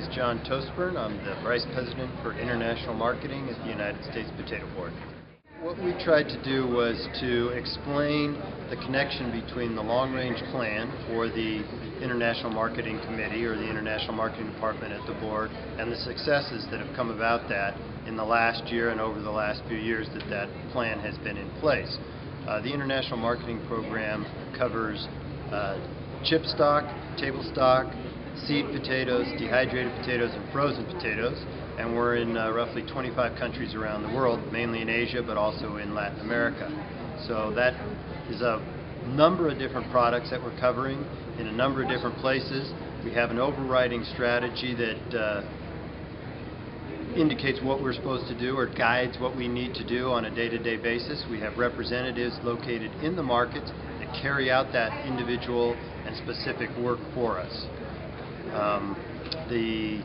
is John Toaspern. I'm the Vice President for International Marketing at the United States Potato Board. What we tried to do was to explain the connection between the long-range plan for the International Marketing Committee or the International Marketing Department at the board and the successes that have come about that in the last year and over the last few years that plan has been in place. The International Marketing Program covers chip stock, table stock, seed potatoes, dehydrated potatoes, and frozen potatoes, and we're in roughly 25 countries around the world, mainly in Asia but also in Latin America. So that is a number of different products that we're covering in a number of different places. We have an overriding strategy that indicates what we're supposed to do or guides what we need to do on a day-to-day basis. We have representatives located in the markets that carry out that individual and specific work for us. The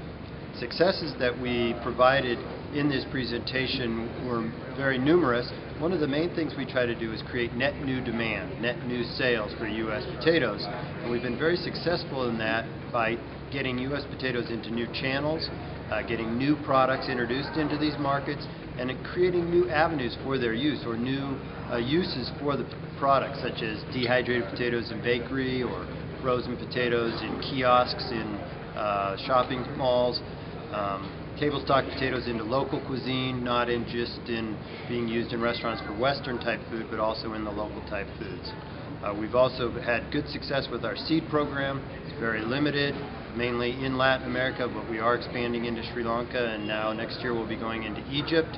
successes that we provided in this presentation were very numerous. One of the main things we try to do is create net new demand, net new sales for U.S. potatoes. And we've been very successful in that by getting U.S. potatoes into new channels, getting new products introduced into these markets, and creating new avenues for their use or new uses for the products, such as dehydrated potatoes in bakery or frozen potatoes in kiosks in shopping malls, table stock potatoes into local cuisine, not in just in being used in restaurants for Western type food, but also in the local type foods. We've also had good success with our seed program. It's very limited, mainly in Latin America, but we are expanding into Sri Lanka, and now next year we'll be going into Egypt.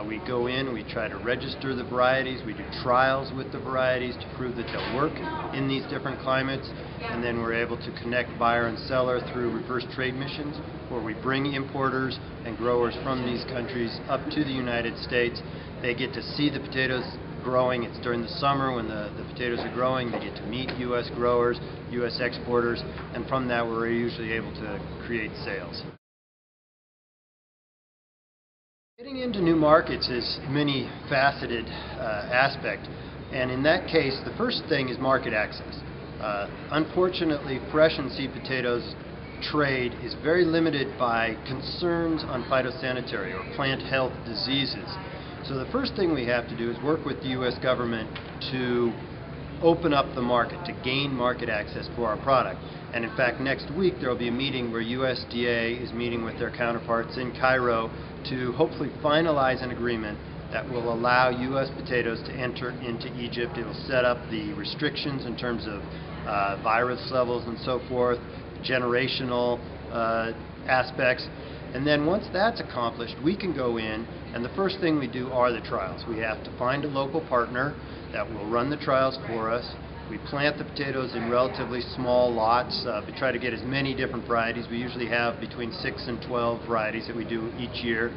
We go in, we try to register the varieties, we do trials with the varieties to prove that they'll work in these different climates, and then we're able to connect buyer and seller through reverse trade missions, where we bring importers and growers from these countries up to the United States. They get to see the potatoes growing. It's during the summer when the potatoes are growing. They get to meet U.S. growers, U.S. exporters, and from that we're usually able to create sales. Getting into new markets is many faceted aspect, and in that case the first thing is market access. Unfortunately, fresh and seed potatoes trade is very limited by concerns on phytosanitary or plant health diseases. So the first thing we have to do is work with the U.S. government to open up the market, to gain market access for our product. And in fact, next week there will be a meeting where USDA is meeting with their counterparts in Cairo to hopefully finalize an agreement that will allow U.S. potatoes to enter into Egypt. It will set up the restrictions in terms of virus levels and so forth, generational aspects. And then once that's accomplished, we can go in, and the first thing we do are the trials. We have to find a local partner that will run the trials for us. We plant the potatoes in relatively small lots. We try to get as many different varieties. We usually have between 6 and 12 varieties that we do each year.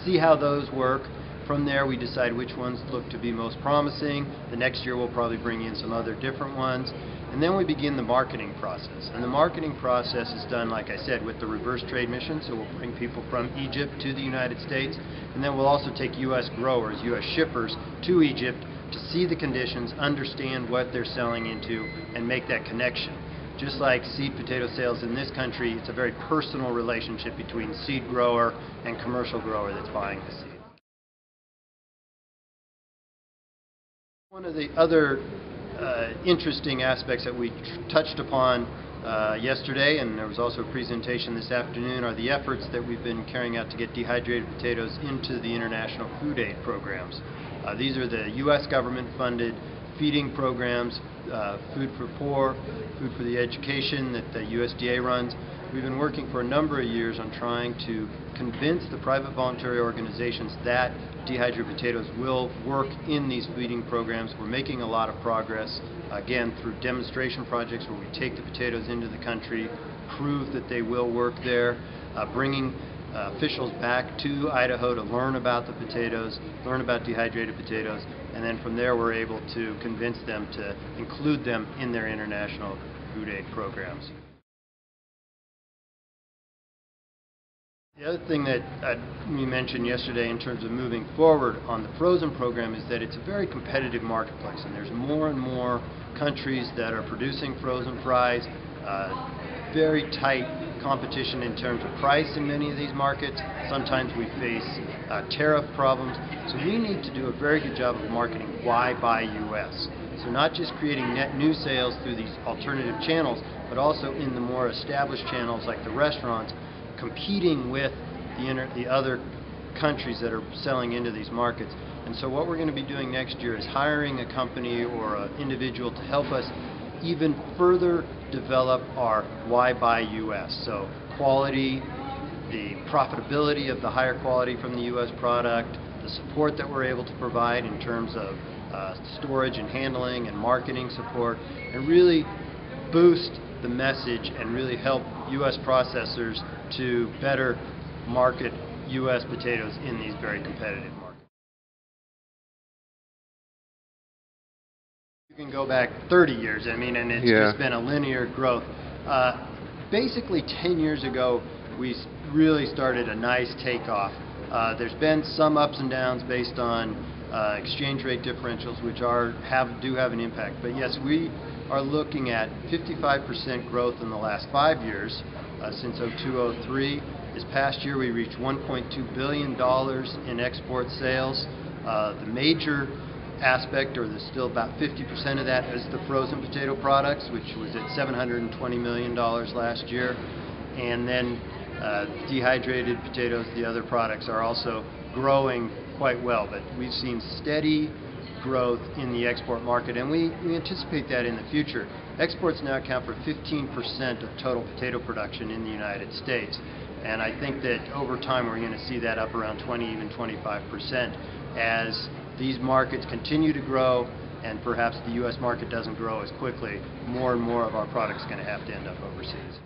See how those work. From there we decide which ones look to be most promising. The next year we'll probably bring in some other different ones. And then we begin the marketing process. And the marketing process is done, like I said, with the reverse trade mission. So we'll bring people from Egypt to the United States. And then we'll also take U.S. growers, U.S. shippers to Egypt to see the conditions, understand what they're selling into, and make that connection. Just like seed potato sales in this country, it's a very personal relationship between seed grower and commercial grower that's buying the seed. One of the other interesting aspects that we touched upon yesterday, and there was also a presentation this afternoon, are the efforts that we've been carrying out to get dehydrated potatoes into the international food aid programs. These are the U.S. government-funded feeding programs, Food for Poor, Food for the Education that the USDA runs. We've been working for a number of years on trying to convince the private voluntary organizations that dehydrated potatoes will work in these feeding programs. We're making a lot of progress, again, through demonstration projects where we take the potatoes into the country, prove that they will work there, bringing officials back to Idaho to learn about the potatoes, learn about dehydrated potatoes, and then from there we're able to convince them to include them in their international food aid programs. The other thing that we mentioned yesterday in terms of moving forward on the frozen program is that it's a very competitive marketplace, and there's more and more countries that are producing frozen fries, very tight competition in terms of price in many of these markets. Sometimes we face tariff problems, so we need to do a very good job of marketing why buy US. So not just creating net new sales through these alternative channels, but also in the more established channels like the restaurants, competing with the other countries that are selling into these markets. And so what we're going to be doing next year is hiring a company or an individual to help us even further develop our why buy US. So quality, the profitability of the higher quality from the US product, the support that we're able to provide in terms of storage and handling and marketing support, and really boost the message and really help US processors to better market US potatoes in these very competitive markets. You can go back 30 years, I mean, and it's just been a linear growth. Basically 10 years ago, we really started a nice takeoff. There's been some ups and downs based on exchange rate differentials, which do have an impact. But yes, we are looking at 55% growth in the last 5 years, since 2002-03. This past year we reached $1.2 billion in export sales. The major aspect, or there's still about 50% of that, is the frozen potato products, which was at $720 million last year. And then dehydrated potatoes, the other products, are also growing quite well. But we've seen steady growth in the export market, and we anticipate that in the future. Exports now account for 15% of total potato production in the United States, and I think that over time we're going to see that up around 20, even 25%, as these markets continue to grow, and perhaps the U.S. market doesn't grow as quickly. More and more of our products are going to have to end up overseas.